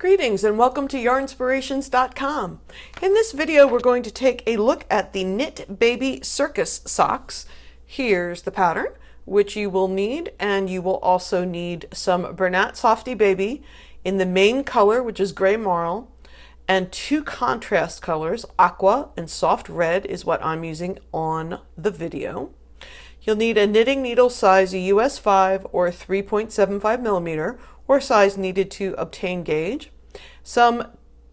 Greetings and welcome to Yarnspirations.com. In this video we're going to take a look at the Knit Baby Circus Socks. Here's the pattern, which you will need, and you will also need some Bernat Softy Baby in the main color, which is gray marl, and two contrast colors, aqua and soft red is what I'm using on the video. You'll need a knitting needle size US 5 or 3.75 millimeter, or size needed to obtain gauge, some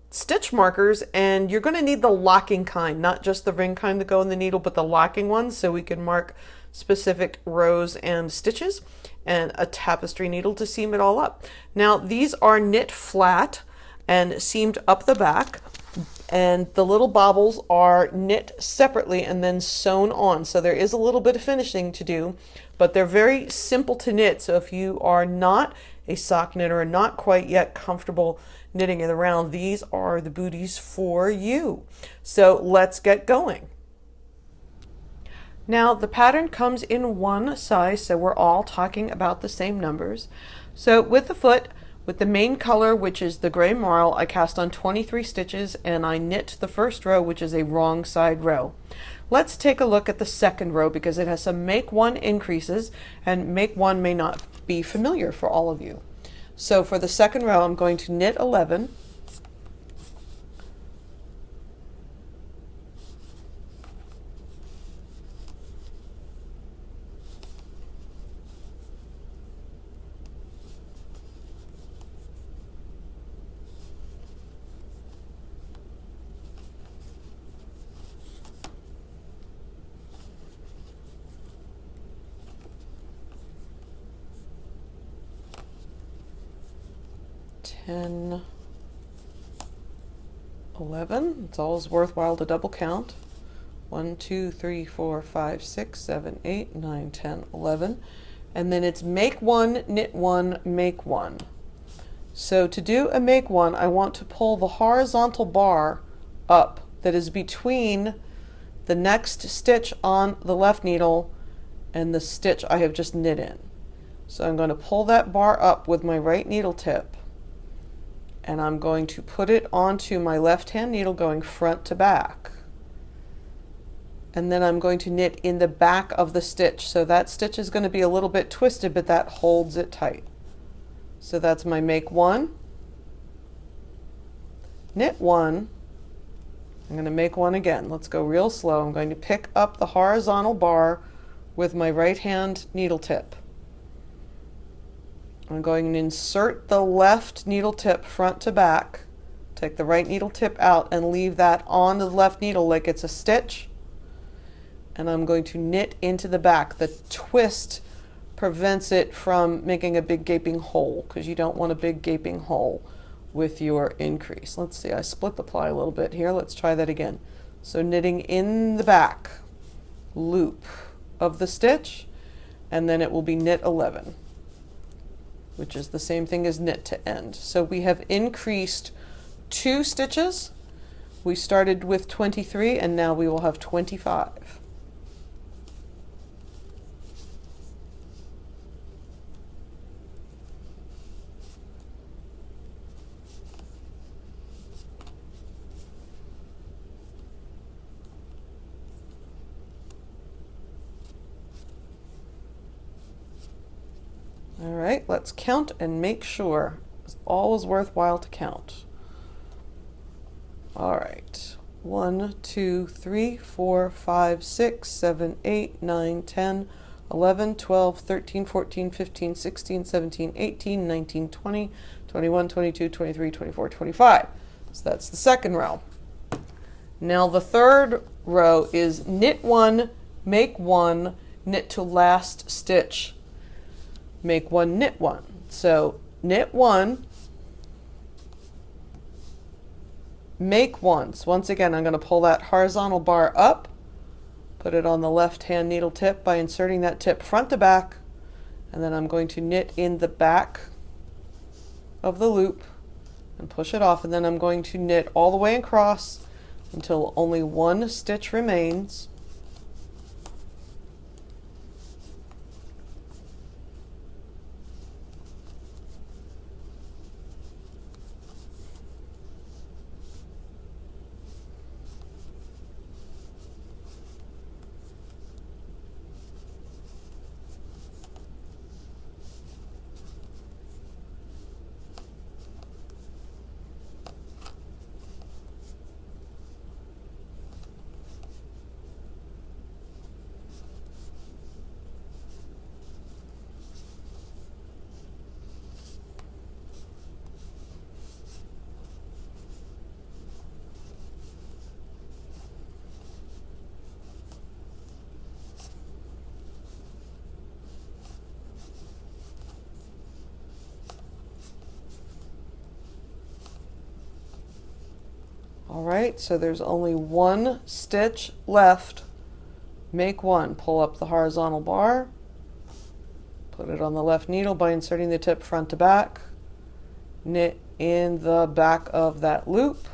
stitch markers, and you're going to need the locking kind, not just the ring kind that go in the needle, but the locking ones so we can mark specific rows and stitches, and a tapestry needle to seam it all up. Now these are knit flat and seamed up the back, and the little bobbles are knit separately and then sewn on. So there is a little bit of finishing to do, but they're very simple to knit. So if you are not a sock knitter and not quite yet comfortable knitting it around, these are the booties for you. So let's get going. Now the pattern comes in one size, so we're all talking about the same numbers. So with the foot, with the main color, which is the gray marl, I cast on 23 stitches and I knit the first row, which is a wrong side row. Let's take a look at the second row because it has some make one increases, and make one may not be familiar for all of you. So for the second row, I'm going to knit 11, and 11. It's always worthwhile to double count. 1, 2, 3, 4, 5, 6, 7, 8, 9, 10, 11. And then it's make one, knit one, make one. So to do a make one, I want to pull the horizontal bar up that is between the next stitch on the left needle and the stitch I have just knit in. So I'm going to pull that bar up with my right needle tip, and I'm going to put it onto my left hand needle going front to back. And then I'm going to knit in the back of the stitch. So that stitch is going to be a little bit twisted, but that holds it tight. So that's my make one, knit one. I'm going to make one again. Let's go real slow. I'm going to pick up the horizontal bar with my right hand needle tip. I'm going to insert the left needle tip front to back, take the right needle tip out and leave that on the left needle like it's a stitch, and I'm going to knit into the back. The twist prevents it from making a big gaping hole because you don't want a big gaping hole with your increase. Let's see, I split the ply a little bit here. Let's try that again. So knitting in the back loop of the stitch, and then it will be knit 11. Which is the same thing as knit to end. So we have increased 2 stitches. We started with 23 and now we will have 25. All right, let's count and make sure. It's always worthwhile to count. All right, 1, 2, 3, 4, 5, 6, 7, 8, 9, 10, 11, 12, 13, 14, 15, 16, 17, 18, 19, 20, 21, 22, 23, 24, 25. So that's the second row. Now the third row is knit one, make one, knit to last stitch. Make one, knit one. So knit one, make one. So once again, I'm going to pull that horizontal bar up, put it on the left hand needle tip by inserting that tip front to back, and then I'm going to knit in the back of the loop and push it off, and then I'm going to knit all the way across until only one stitch remains. All right, so there's only one stitch left. Make one, pull up the horizontal bar, put it on the left needle by inserting the tip front to back, knit in the back of that loop,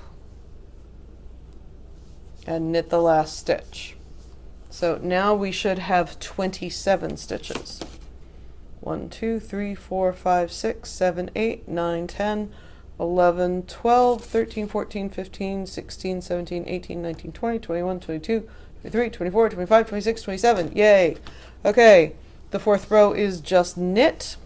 and knit the last stitch. So now we should have 27 stitches. 1, 2, 3, 4, 5, 6, 7, 8, 9, 10, 11, 12, 13, 14, 15, 16, 17, 18, 19, 20, 21, 22, 23, 24, 25, 26, 27. Yay! Okay, the fourth row is just knit.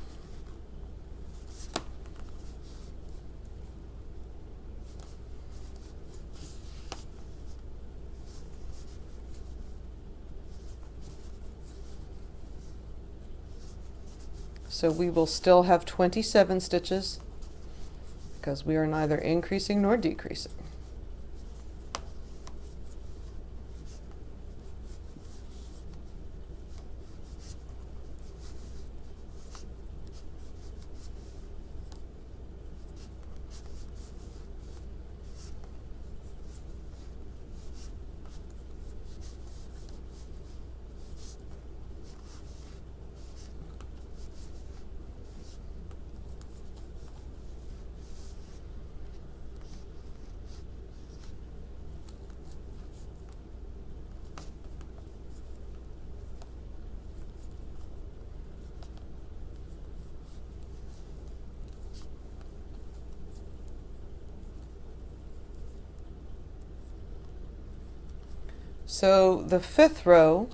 So we will still have 27 stitches because we are neither increasing nor decreasing. So the fifth row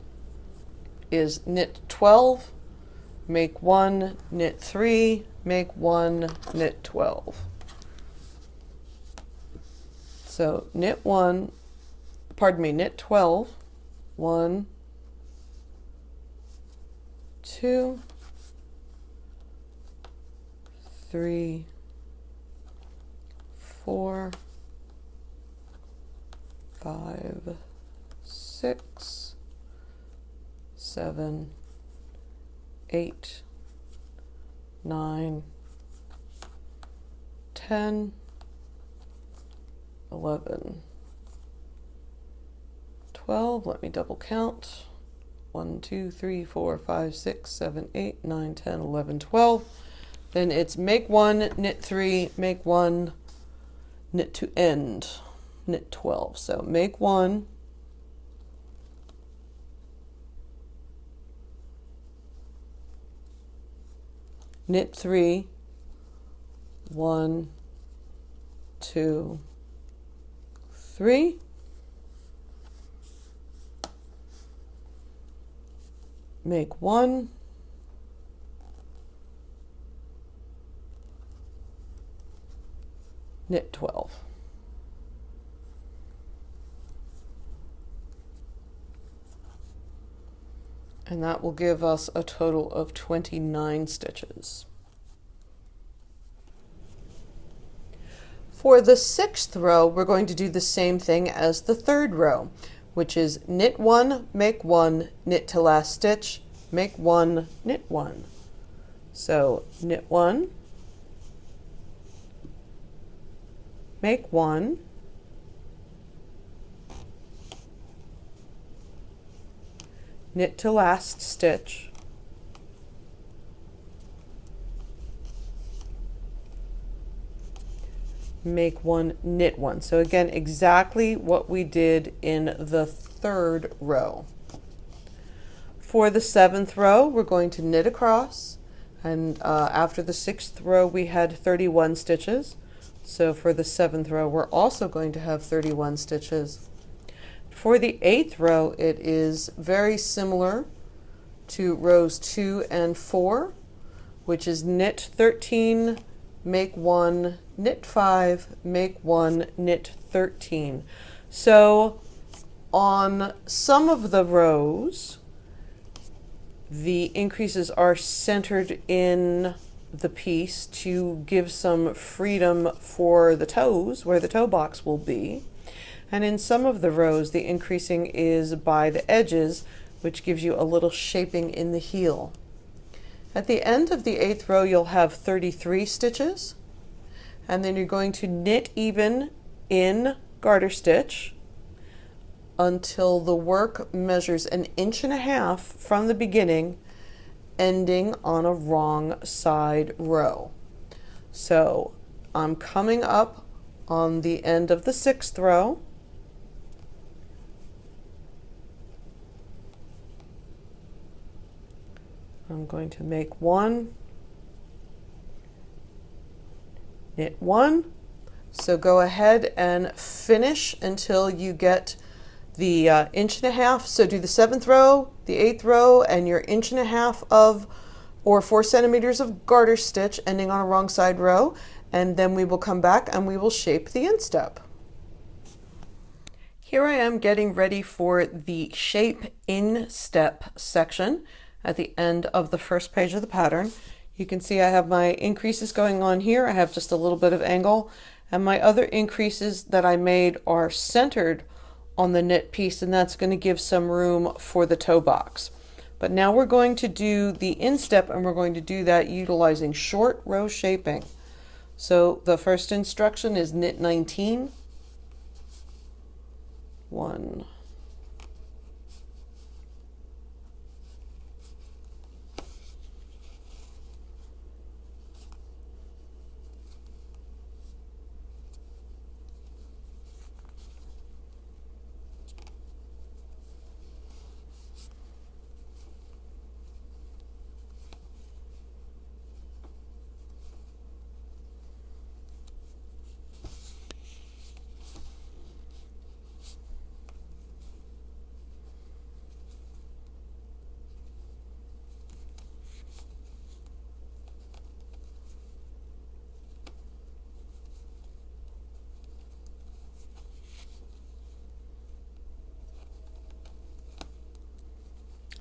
is knit 12, make 1, knit 3, make 1, knit 12. So knit 1, pardon me, knit 12, 1, 2, 3, 4, 5, 6, 7, 8, 9, 10, 11, 12. Let me double count. 1, 2, 3, 4, 5, 6, 7, 8, 9, 10, 11, 12. Then it's make 1, knit 3, make 1, knit to end, knit 12. So make 1, knit 3, 1, 2, 3, make 1, knit 12. And that will give us a total of 29 stitches. For the sixth row, we're going to do the same thing as the third row, which is knit 1, make 1, knit to last stitch, make 1, knit 1. So knit 1, make 1, knit to last stitch, make 1, knit 1. So again, exactly what we did in the third row. For the seventh row, we're going to knit across, and after the sixth row we had 31 stitches. So for the seventh row, we're also going to have 31 stitches. For the eighth row, it is very similar to rows 2 and 4, which is knit 13, make 1, knit 5, make 1, knit 13. So on some of the rows, the increases are centered in the piece to give some freedom for the toes, where the toe box will be. And in some of the rows, the increasing is by the edges, which gives you a little shaping in the heel. At the end of the eighth row, you'll have 33 stitches, and then you're going to knit even in garter stitch until the work measures 1.5 inches from the beginning, ending on a wrong side row. So I'm coming up on the end of the 6th row. I'm going to make 1, knit 1. So go ahead and finish until you get the 1.5 inches. So do the 7th row, the 8th row, and your 1.5 inches of, or 4 centimeters of garter stitch ending on a wrong side row, and then we will come back and we will shape the instep. Here I am getting ready for the shape instep section at the end of the first page of the pattern. You can see I have my increases going on here. I have just a little bit of angle, and my other increases that I made are centered on the knit piece, and that's going to give some room for the toe box. But now we're going to do the instep, and we're going to do that utilizing short row shaping. So the first instruction is knit 19. 1,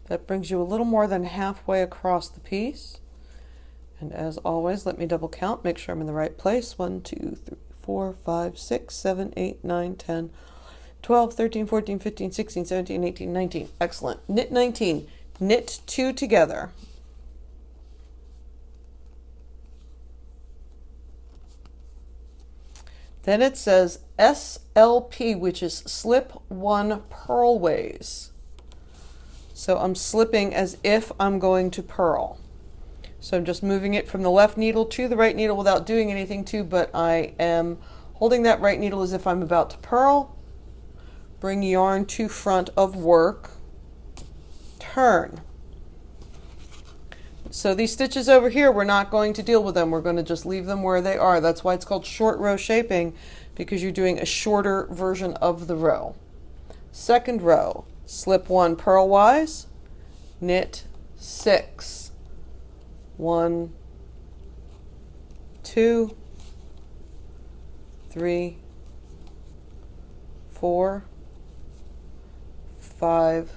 that brings you a little more than halfway across the piece. And as always, let me double count, make sure I'm in the right place. 1, 2, 3, 4, 5, 6, 7, 8, 9, 10, 12, 13, 14, 15, 16, 17, 18, 19. Excellent. Knit 19. Knit 2 together. Then it says SLP, which is slip 1 purlways. So I'm slipping as if I'm going to purl. So I'm just moving it from the left needle to the right needle without doing anything to, but I am holding that right needle as if I'm about to purl. Bring yarn to front of work, turn. So these stitches over here, we're not going to deal with them. We're going to just leave them where they are. That's why it's called short row shaping, because you're doing a shorter version of the row. Second row, slip 1 purlwise, knit 6. 1, 2, 3, 4, 5,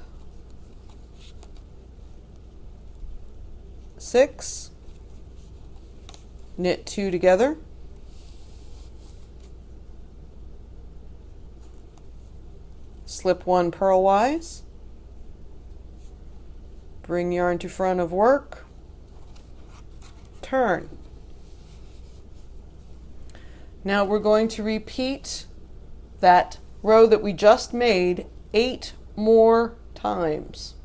6, knit 2 together, slip 1 purlwise, bring yarn to front of work, turn. Now we're going to repeat that row that we just made 8 more times.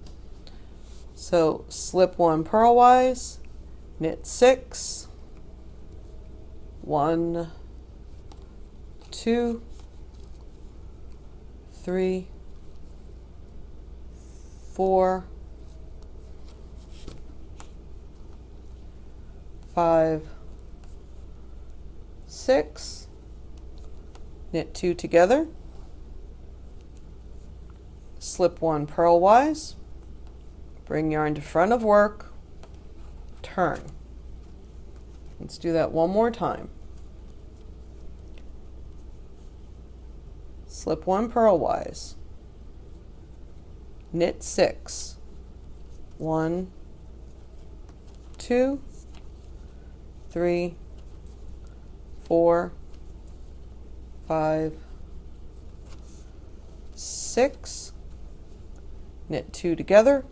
So slip 1 purlwise, knit 6, 1, 2, 3, 4, 5, 6, knit 2 together, slip 1 purlwise, bring yarn to front of work, turn. Let's do that one more time. Slip 1 purlwise, knit 6, 1, 2, 3, 4, 5, 6, knit 2 together,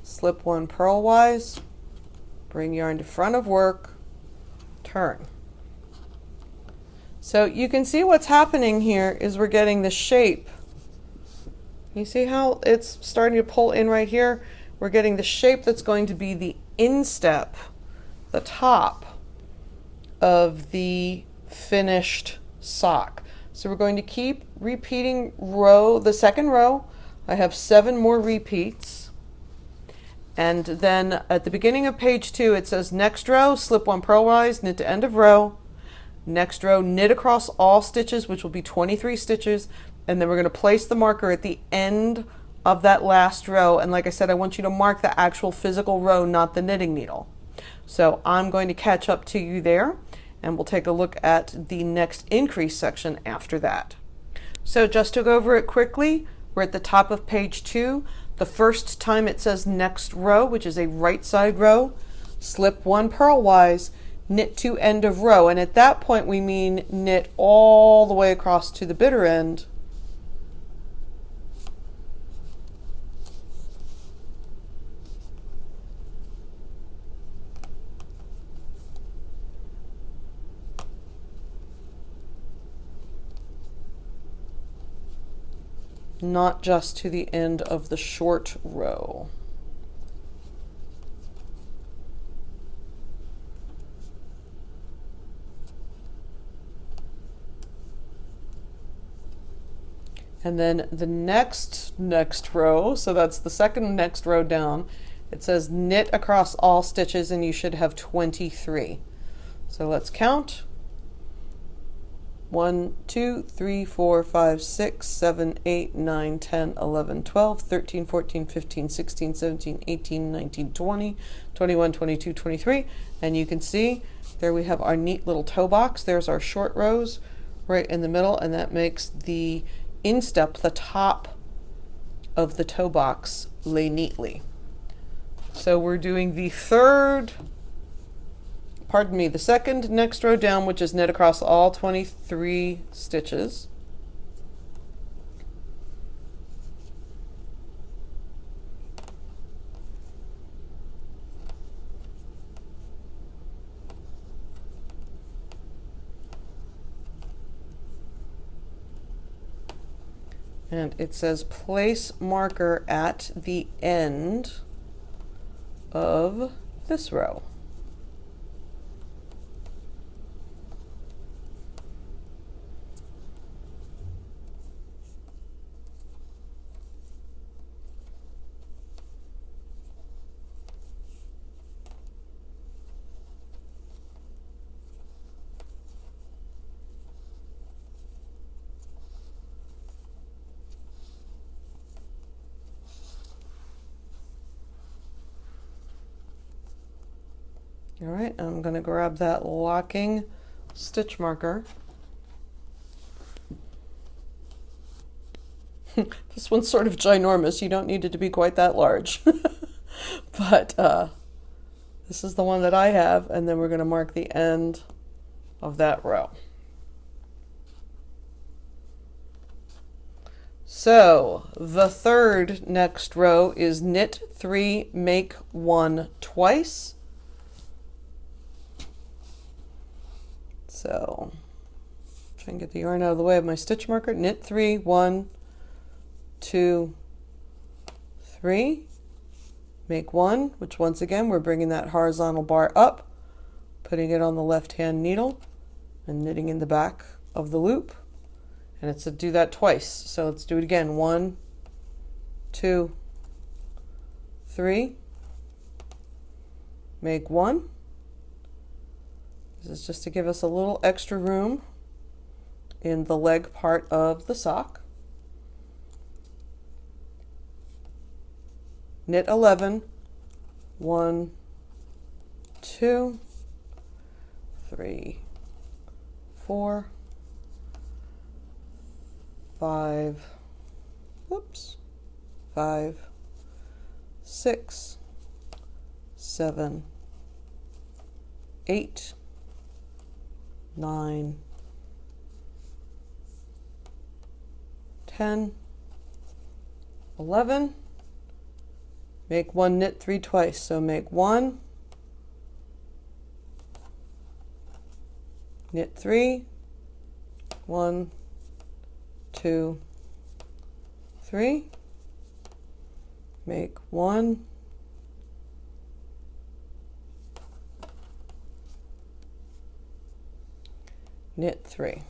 slip 1 purlwise, bring yarn to front of work, turn. So you can see what's happening here is we're getting the shape. You see how it's starting to pull in right here? We're getting the shape that's going to be the instep, the top of the finished sock. So we're going to keep repeating the second row. I have 7 more repeats. And then at the beginning of page 2, it says next row, slip 1 purlwise, knit to end of row. Next row, knit across all stitches, which will be 23 stitches. And then we're going to place the marker at the end of that last row. And like I said, I want you to mark the actual physical row, not the knitting needle. So I'm going to catch up to you there, and we'll take a look at the next increase section after that. So just to go over it quickly, we're at the top of page 2. The first time it says next row, which is a right side row, slip 1 purlwise, knit to end of row. And at that point we mean knit all the way across to the bitter end. Not just to the end of the short row. And then the next row, so that's the second next row down, it says knit across all stitches, and you should have 23. So let's count. 1, 2, 3, 4, 5, 6, 7, 8, 9, 10, 11, 12, 13, 14, 15, 16, 17, 18, 19, 20, 21, 22, 23. And you can see there we have our neat little toe box. There's our short rows right in the middle, and that makes the instep, the top of the toe box, lay neatly. So we're doing the second next row down, which is knit across all 23 stitches. And it says place marker at the end of this row. All right, I'm going to grab that locking stitch marker. This one's sort of ginormous. You don't need it to be quite that large. But this is the one that I have, and then we're going to mark the end of that row. So the third next row is knit 3, make 1 twice. So try and get the yarn out of the way of my stitch marker. Knit 3, 1, 2, 3, make 1, which once again we're bringing that horizontal bar up, putting it on the left hand needle and knitting in the back of the loop. And it's to do that twice. So let's do it again. 1, 2, 3, make 1. This is just to give us a little extra room in the leg part of the sock. Knit 11, 1, 2, 3, 4, 5, 5, 6, 7, 8, 9, 10, 11, make 1, knit 3 twice. So make 1, knit 3, 1, 2, 3, make 1, knit 3.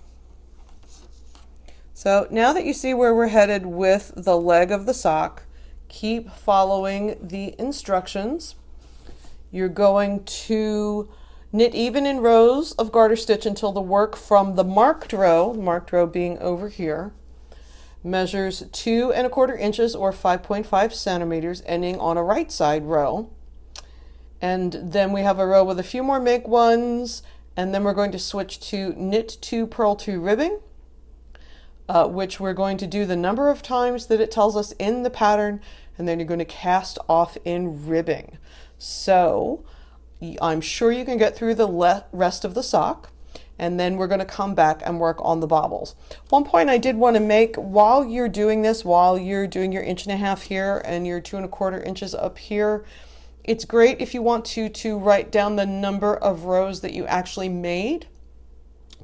So now that you see where we're headed with the leg of the sock, keep following the instructions. You're going to knit even in rows of garter stitch until the work from the marked row being over here, measures 2 1/4 inches or 5.5 centimeters, ending on a right side row. And then we have a row with a few more make ones, and then we're going to switch to knit 2, purl 2 ribbing, which we're going to do the number of times that it tells us in the pattern, and then you're going to cast off in ribbing. So I'm sure you can get through the rest of the sock, and then we're going to come back and work on the bobbles. One point I did want to make while you're doing this, while you're doing your 1.5 inches here and your 2 1/4 inches up here, it's great if you want to write down the number of rows that you actually made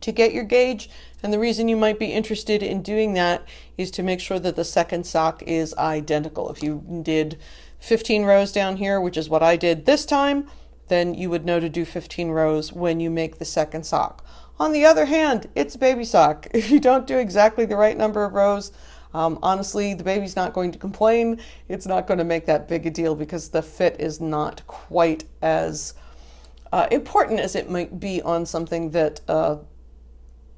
to get your gauge. And the reason you might be interested in doing that is to make sure that the second sock is identical. If you did 15 rows down here, which is what I did this time, then you would know to do 15 rows when you make the second sock. On the other hand, it's a baby sock. If you don't do exactly the right number of rows, honestly, the baby's not going to complain. It's not going to make that big a deal because the fit is not quite as important as it might be on something that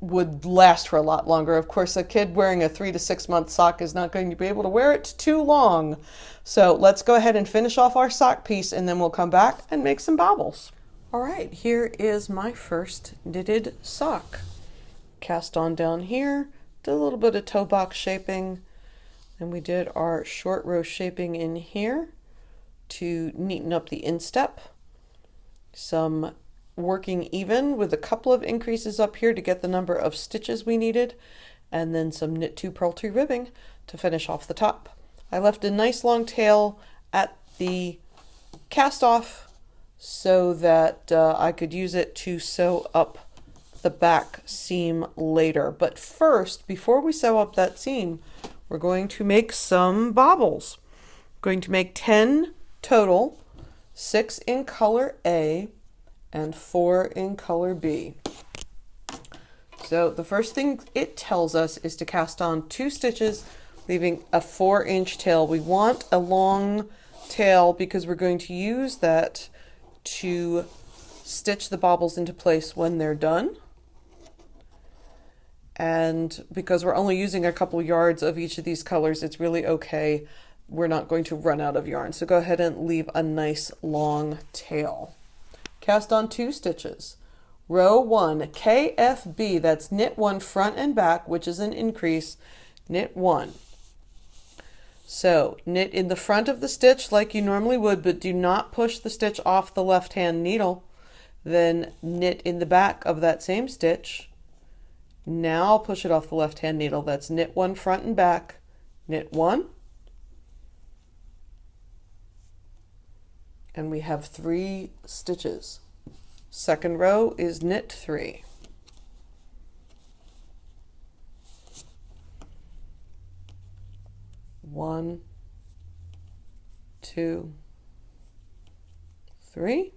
would last for a lot longer. Of course, a kid wearing a 3 to 6 month sock is not going to be able to wear it too long. So let's go ahead and finish off our sock piece, and then we'll come back and make some bobbles. All right, here is my first knitted sock. Cast on down here, did a little bit of toe box shaping, and we did our short row shaping in here to neaten up the instep. Some working even with a couple of increases up here to get the number of stitches we needed, and then some knit 2, purl 2 ribbing to finish off the top. I left a nice long tail at the cast off so that I could use it to sew up the back seam later. But first, before we sew up that seam, we're going to make some bobbles. We're going to make 10 total, 6 in color A and 4 in color B. So the first thing it tells us is to cast on 2 stitches, leaving a 4-inch tail. We want a long tail because we're going to use that to stitch the bobbles into place when they're done. And because we're only using a couple yards of each of these colors, it's really okay. We're not going to run out of yarn. So go ahead and leave a nice long tail. Cast on 2 stitches. Row 1, KFB, that's knit 1 front and back, which is an increase, knit 1. So knit in the front of the stitch like you normally would, but do not push the stitch off the left hand needle. Then knit in the back of that same stitch. Now push it off the left hand needle. That's knit 1 front and back, knit 1. And we have 3 stitches. Second row is knit 3. One, 2, 3.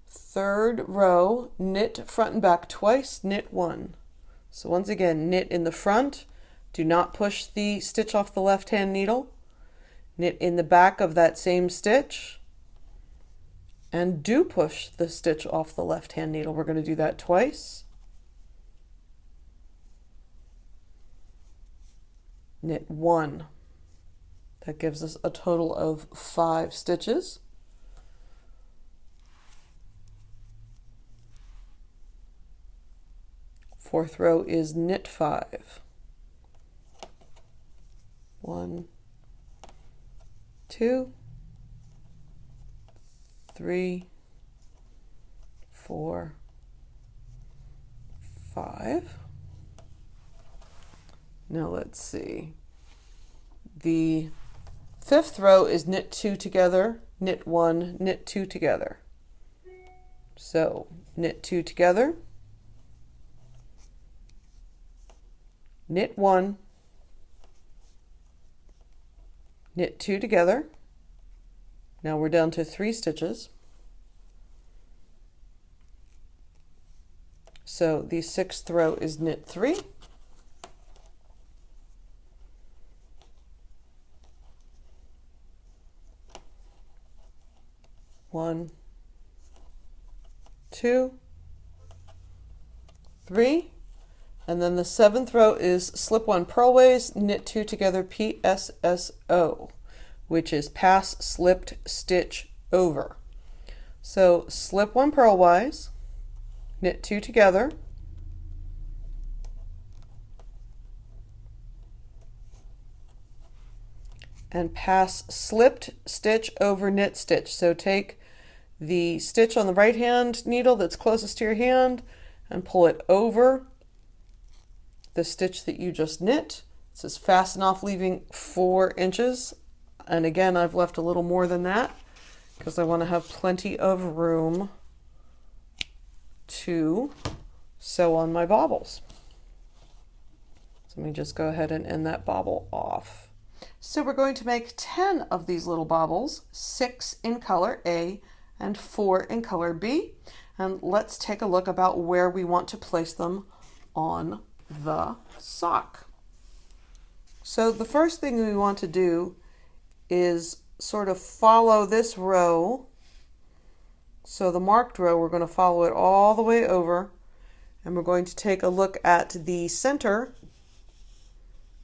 Third row, knit front and back twice, knit 1. So once again, knit in the front, do not push the stitch off the left hand needle. Knit in the back of that same stitch, and do push the stitch off the left hand needle. We're going to do that twice. Knit 1. That gives us a total of 5 stitches. Fourth row is knit 5. 1, 2, 3, 4, 5. Now let's see. The fifth row is knit 2 together, knit 1, knit 2 together. So knit 2 together, knit 1, knit 2 together. Now we're down to 3 stitches. So the 6th row is knit 3. One, 2, 3, and then the 7th row is slip 1 purlways, knit 2 together, PSSO, which is pass slipped stitch over. So slip 1 purlwise, knit 2 together, and pass slipped stitch over knit stitch. So take the stitch on the right hand needle that's closest to your hand and pull it over the stitch that you just knit. It says fasten off, leaving 4 inches. And again, I've left a little more than that because I want to have plenty of room to sew on my bobbles. So let me just go ahead and end that bobble off. So we're going to make 10 of these little bobbles, 6 in color A and 4 in color B. And let's take a look about where we want to place them on the sock. So the first thing we want to do is sort of follow this row. So the marked row, we're going to follow it all the way over, and we're going to take a look at the center,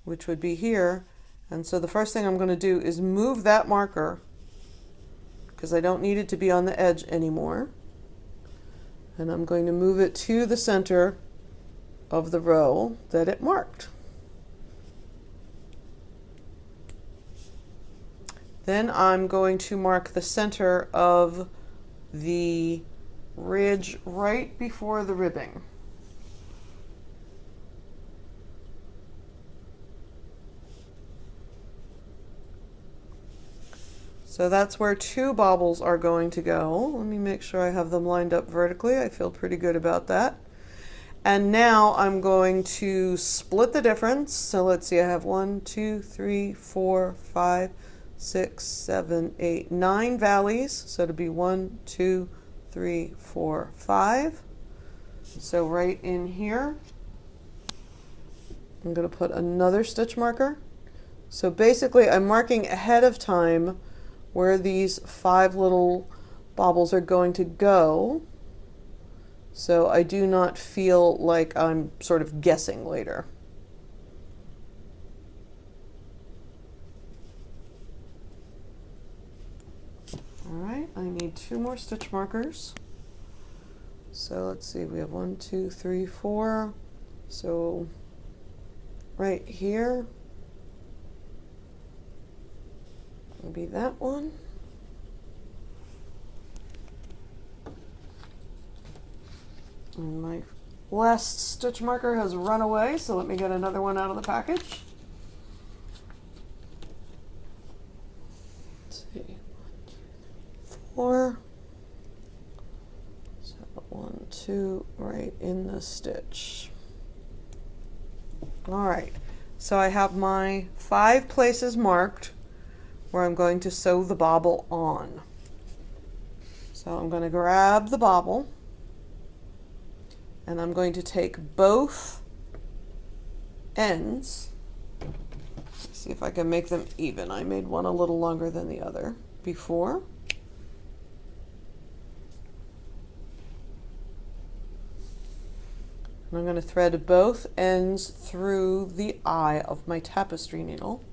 which would be here. And so the first thing I'm going to do is move that marker because I don't need it to be on the edge anymore. And I'm going to move it to the center of the row that it marked. Then I'm going to mark the center of the ridge right before the ribbing. So that's where 2 bobbles are going to go. Let me make sure I have them lined up vertically. I feel pretty good about that. And now I'm going to split the difference. So let's see, I have 1, 2, 3, 4, 5, 6, 7, 8, 9 valleys. So it'll be 1, 2, 3, 4, 5. So right in here, I'm going to put another stitch marker. So basically I'm marking ahead of time where these 5 little bobbles are going to go, so I do not feel like I'm sort of guessing later. All right, I need 2 more stitch markers. So let's see, we have 1, 2, 3, 4. So right here, maybe that one. And my last stitch marker has run away, so let me get another one out of the package. Let's see, 1, 2, 3, 4. So 1, 2, right in the stitch. All right, so I have my 5 places marked where I'm going to sew the bobble on. So I'm going to grab the bobble and I'm going to take both ends. Let's see if I can make them even. I made one a little longer than the other before. And I'm going to thread both ends through the eye of my tapestry needle.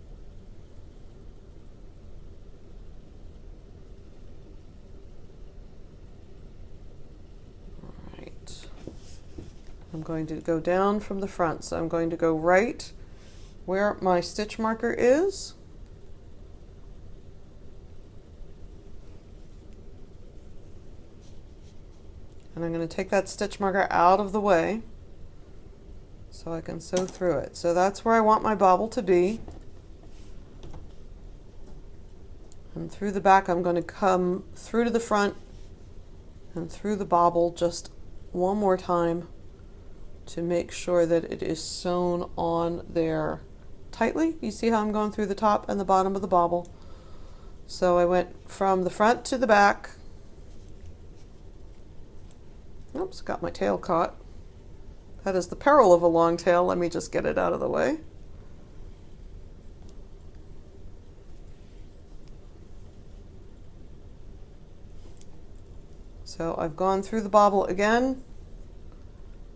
I'm going to go down from the front, so I'm going to go right where my stitch marker is. And I'm going to take that stitch marker out of the way so I can sew through it. So that's where I want my bobble to be. And through the back I'm going to come through to the front and through the bobble just one more time to make sure that it is sewn on there tightly. You see how I'm going through the top and the bottom of the bobble. So I went from the front to the back. Oops, got my tail caught. That is the peril of a long tail. Let me just get it out of the way. So I've gone through the bobble again.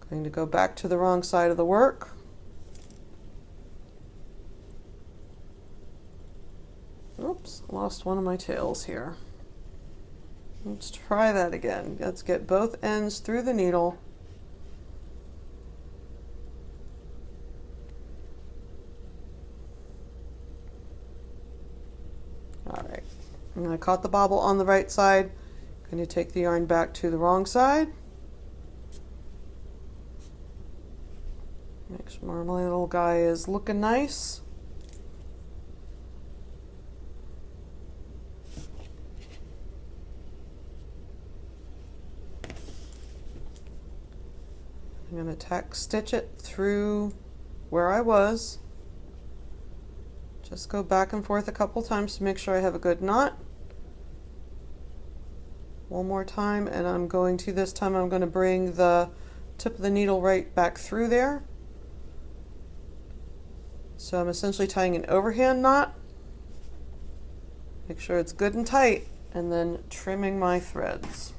Going to go back to the wrong side of the work. Oops, lost one of my tails here. Let's try that again. Let's get both ends through the needle. All right, and I caught the bobble on the right side. Going to take the yarn back to the wrong side. Make sure my little guy is looking nice. I'm going to tack stitch it through where I was. Just go back and forth a couple times to make sure I have a good knot. One more time, and I'm going to, this time I'm going to bring the tip of the needle right back through there. So I'm essentially tying an overhand knot. Make sure it's good and tight, and then trimming my threads.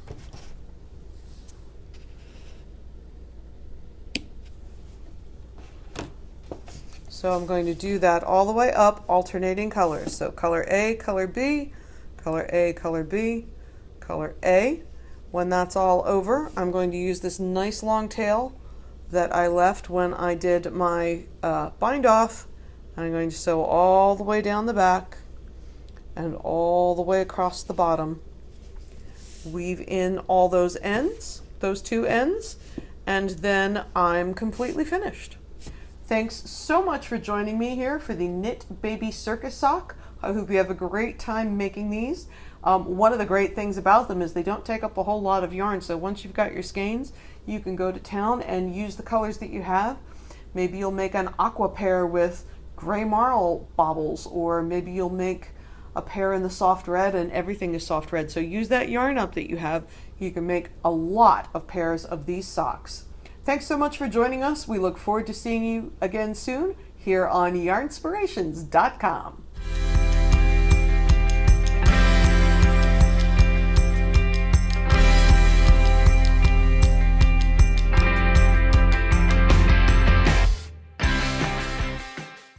So I'm going to do that all the way up, alternating colors. So color A, color B, color A, color B, color A. When that's all over, I'm going to use this nice long tail that I left when I did my bind off. I'm going to sew all the way down the back and all the way across the bottom. Weave in all those ends, those two ends, and then I'm completely finished. Thanks so much for joining me here for the Knit Baby Circus Sock. I hope you have a great time making these. One of the great things about them is they don't take up a whole lot of yarn, so once you've got your skeins, you can go to town and use the colors that you have. Maybe you'll make an aqua pair with gray marl bobbles, or maybe you'll make a pair in the soft red and everything is soft red. So use that yarn up that you have. You can make a lot of pairs of these socks. Thanks so much for joining us. We look forward to seeing you again soon here on Yarnspirations.com.